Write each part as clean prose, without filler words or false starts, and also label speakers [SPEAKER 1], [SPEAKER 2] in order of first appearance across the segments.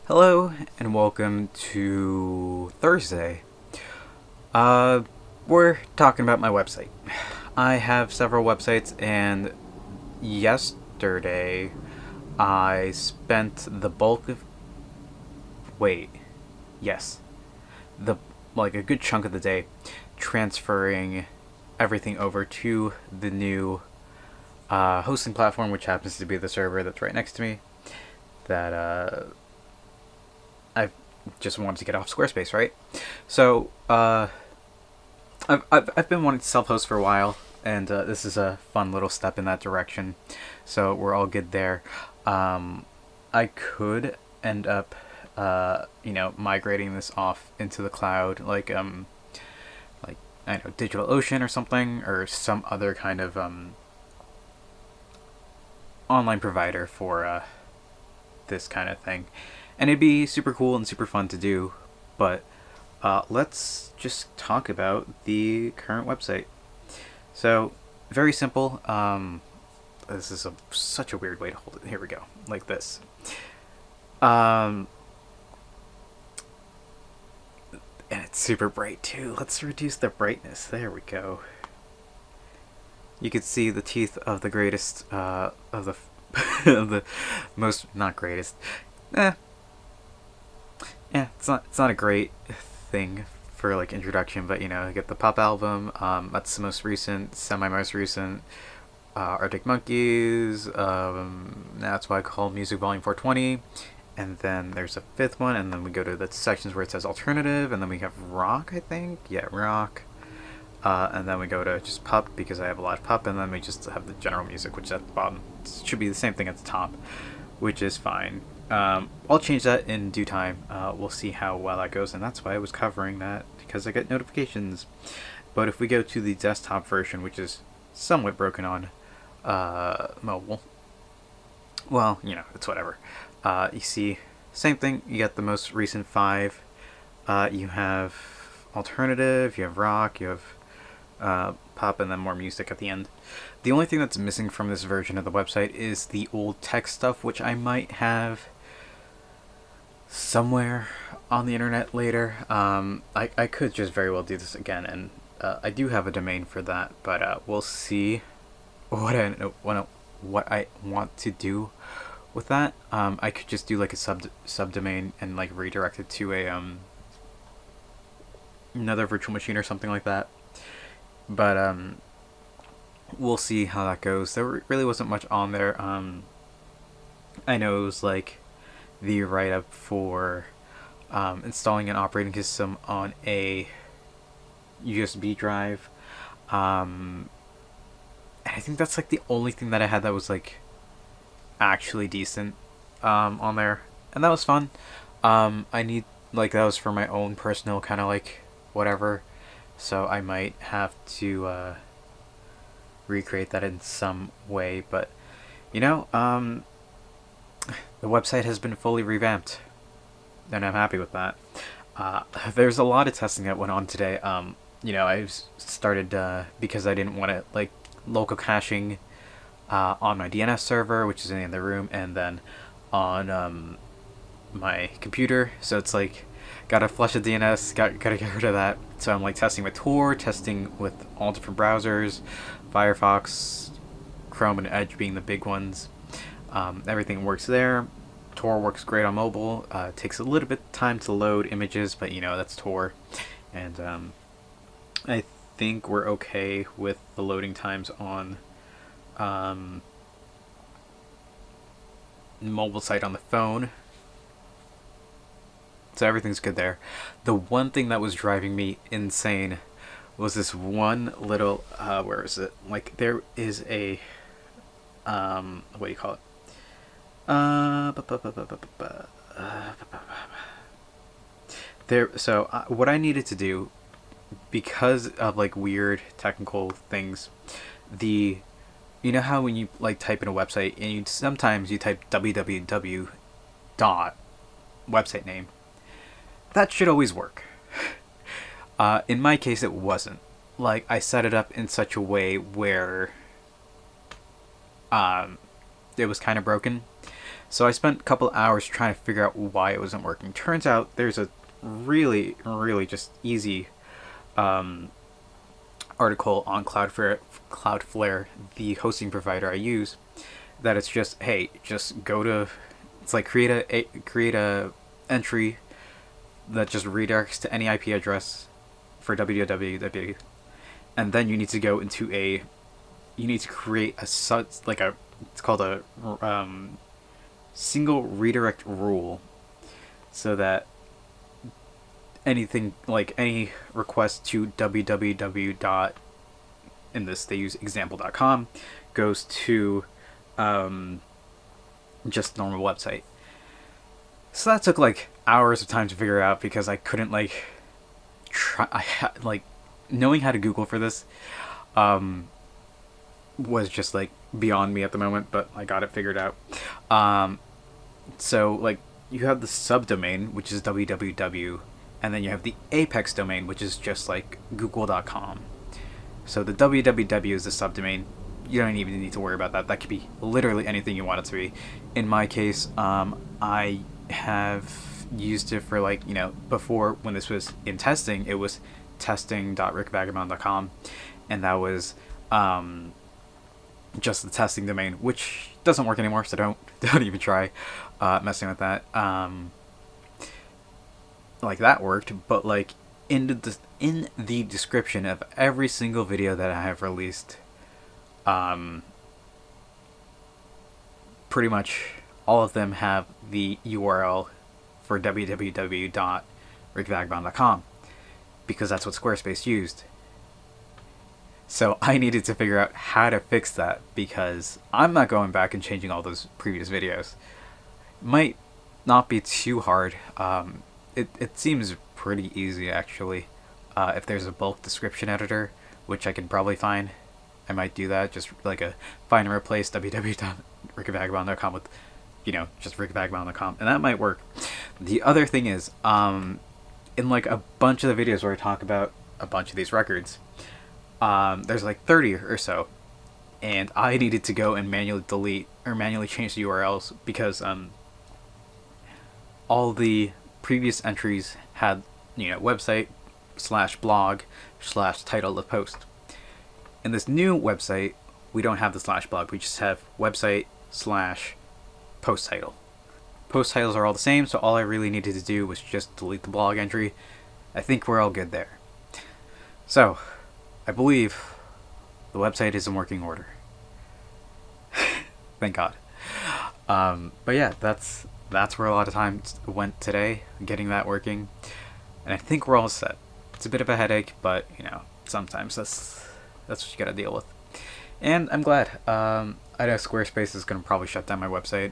[SPEAKER 1] Hello and welcome to Thursday. Uh, we're talking about my website. I have several websites, and yesterday I spent the bulk of. Wait, yes, the a good chunk of the day transferring everything over to the new hosting platform, which happens to be the server that's right next to me. That I just wanted to get off Squarespace, right? So I've been wanting to self-host for a while, and this is a fun little step in that direction. So we're all good there. I could end up, migrating this off into the cloud, like I don't know, DigitalOcean or something, or some other kind of online provider for this kind of thing, and it'd be super cool and super fun to do. But let's just talk about the current website. So, very simple. This is such a weird way to hold it. Here we go, like this. Um, and it's super bright too. Let's reduce the brightness. There we go. You could see the teeth of the greatest, of the, of the most not greatest. Eh, yeah, it's not a great thing for like introduction, but you get the pop album. That's the most recent, most recent. Arctic Monkeys. That's why I call Music Volume 420. And then there's a fifth one, and then we go to the sections where it says alternative, and then we have rock, I think. Yeah, rock. And then we go to just pop because I have a lot of pop, and then we just have the general music, which is at the bottom. It should be the same thing at the top, which is fine. I'll change that in due time. We'll see how well that goes, and that's why I was covering that, because I get notifications. But if we go to the desktop version, which is somewhat broken on mobile, well, it's whatever. You see, same thing. You get the most recent 5. You have alternative, you have rock, you have pop, and then more music at the end. The only thing that's missing from this version of the website is the old text stuff, which I might have somewhere on the internet later. I could just very well do this again, and I do have a domain for that, but we'll see what I want to do with that. I could just do like a subdomain and like redirect it to a another virtual machine or something like that. But we'll see how that goes. There really wasn't much on there. I know it was like the write up for installing an operating system on a USB drive. And I think that's like the only thing that I had that was like actually decent on there, and that was fun. I need, like, that was for my own personal kind of like whatever, so I might have to recreate that in some way. But the website has been fully revamped, and I'm happy with that. There's a lot of testing that went on today. I started because I didn't want to like local caching on my DNS server, which is in the other room, and then on my computer. So it's like, gotta flush the DNS, gotta get rid of that. So I'm like testing with Tor, testing with all different browsers, Firefox, Chrome, and Edge being the big ones. Everything works there. Tor works great on mobile. Takes a little bit of time to load images, but that's Tor, and I think we're okay with the loading times on mobile site on the phone. So everything's good there. The one thing that was driving me insane was this one little where is it? Like, there is a what do you call it? There. So what I needed to do, because of like weird technical things, you know how when you like type in a website and sometimes you type www dot website name, that should always work. In my case, it wasn't. Like, I set it up in such a way where it was kind of broken. So I spent a couple hours trying to figure out why it wasn't working. Turns out there's a really, really just easy article on Cloudflare, the hosting provider I use, that it's just, hey, just go to, it's like create a entry that just redirects to any IP address for www, and then you need to go into you need to create it's called a single redirect rule, so that anything like any request to www dot, in this they use example.com, goes to just normal website. So that took like hours of time to figure out, because I couldn't knowing how to Google for this was just like beyond me at the moment, but I got it figured out. So like you have the subdomain, which is www, and then you have the apex domain, which is just like google.com. So the www is the subdomain. You don't even need to worry about that. That could be literally anything you want it to be. In my case, I have used it for before, when this was in testing, it was testing.rickvagabond.com, and that was just the testing domain, which doesn't work anymore, so don't even try messing with that. That worked, but in the description of every single video that I have released, pretty much all of them have the URL for www.rickvagabond.com, because that's what Squarespace used. So I needed to figure out how to fix that, because I'm not going back and changing all those previous videos. Might not be too hard. It seems pretty easy, actually. If there's a bulk description editor, which I can probably find, I might do that. Just like a find and replace www.rickvagabond.com with, just rickvagabond.com, and that might work. The other thing is, in a bunch of the videos where I talk about a bunch of these records, there's 30 or so, and I needed to go and manually delete or manually change the URLs, because all the previous entries had website /blog/title of post. In this new website, we don't have the /blog. We just have website/post title. Post titles are all the same, so all I really needed to do was just delete the blog entry. I think we're all good there. So, I believe the website is in working order. Thank God. But yeah, that's where a lot of time went today, getting that working. And I think we're all set. It's a bit of a headache, but sometimes that's what you gotta deal with. And I'm glad. I know Squarespace is gonna probably shut down my website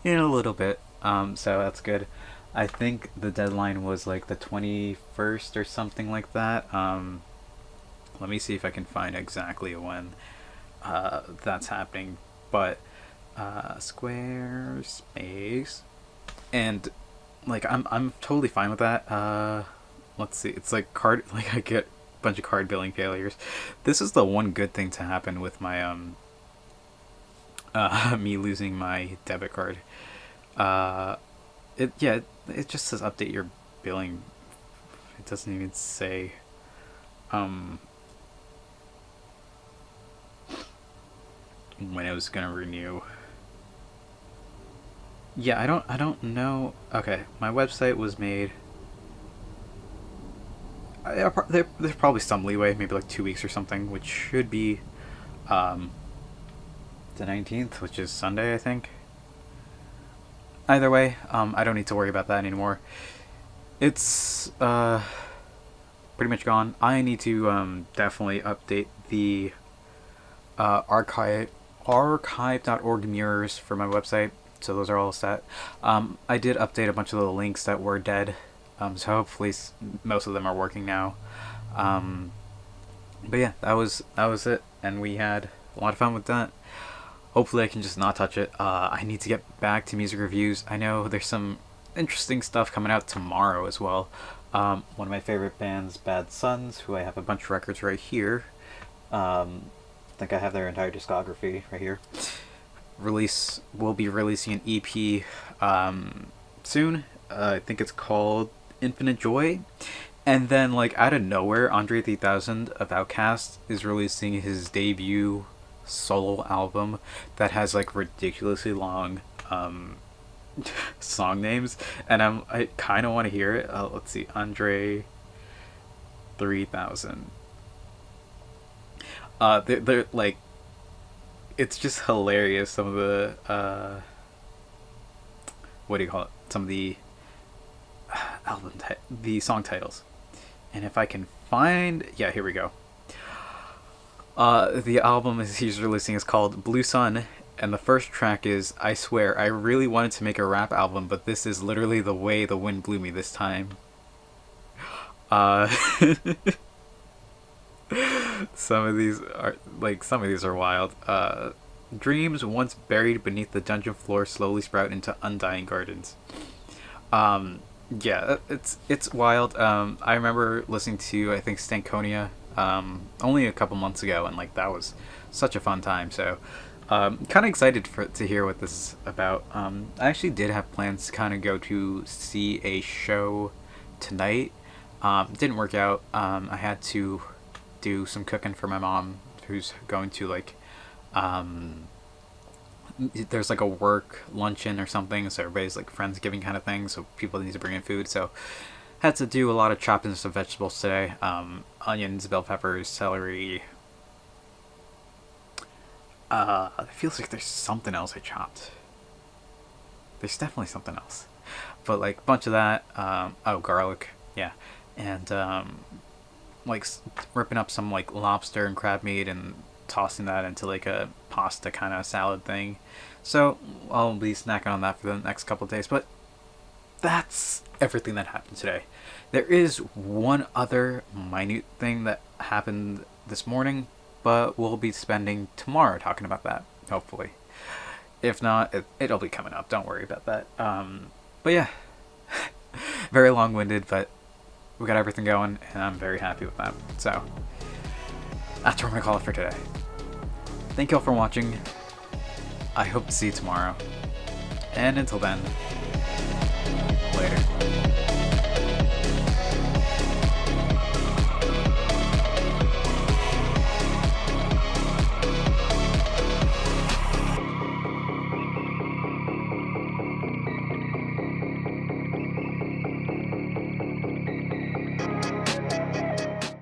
[SPEAKER 1] in a little bit. So that's good. I think the deadline was the 21st or something like that. Let me see if I can find exactly when that's happening. But Squarespace, and I'm totally fine with that. Let's see. It's I get a bunch of card billing failures. This is the one good thing to happen with my me losing my debit card. It just says update your billing. It doesn't even say when it was gonna renew. Yeah, I don't know. Okay, my website was made. There's probably some leeway, maybe 2 weeks or something, which should be the 19th, which is Sunday, I think. Either way, I don't need to worry about that anymore. It's pretty much gone. I need to definitely update the archive.org mirrors for my website, so those are all set. I did update a bunch of the links that were dead, so hopefully most of them are working now. But yeah, that was it, and we had a lot of fun with that. Hopefully I can just not touch it. I need to get back to music reviews. I know there's some interesting stuff coming out tomorrow as well. One of my favorite bands, Bad Sons, who I have a bunch of records right here. I think I have their entire discography right here. will be releasing an EP soon. I think it's called Infinite Joy. And then, like, out of nowhere, Andre 3000 of Outkast is releasing his debut solo album that has, like, ridiculously long song names. And I kind of want to hear it. Let's see. Andre 3000. They're like, it's just hilarious. Some of the, what do you call it? Some of the the song titles. And if I can find, yeah, here we go. The album he's releasing is called Blue Sun, and the first track is I Swear. I really wanted to make a rap album, but this is literally the way the wind blew me this time. Some of these are wild. Dreams once buried beneath the dungeon floor slowly sprout into undying gardens. Yeah, it's wild. I remember listening to, I think, Stankonia only a couple months ago, and like that was such a fun time. So kind of excited to hear what this is about. I actually did have plans to kind of go to see a show tonight. Didn't work out. I had to do some cooking for my mom, who's going to like there's like a work luncheon or something, so everybody's like Friendsgiving kind of thing, so people need to bring in food. So had to do a lot of chopping some vegetables today. Onions, bell peppers, celery. It feels like there's something else I chopped. There's definitely something else, but like a bunch of that. Garlic, yeah, and like ripping up some like lobster and crab meat and tossing that into like a pasta kind of salad thing. So I'll be snacking on that for the next couple of days. But that's everything that happened today. There is one other minute thing that happened this morning, but we'll be spending tomorrow talking about that, hopefully. If not, it'll be coming up. Don't worry about that. But yeah, very long-winded, but we got everything going, and I'm very happy with that. So that's what I'm going to call it for today. Thank you all for watching. I hope to see you tomorrow. And until then, later.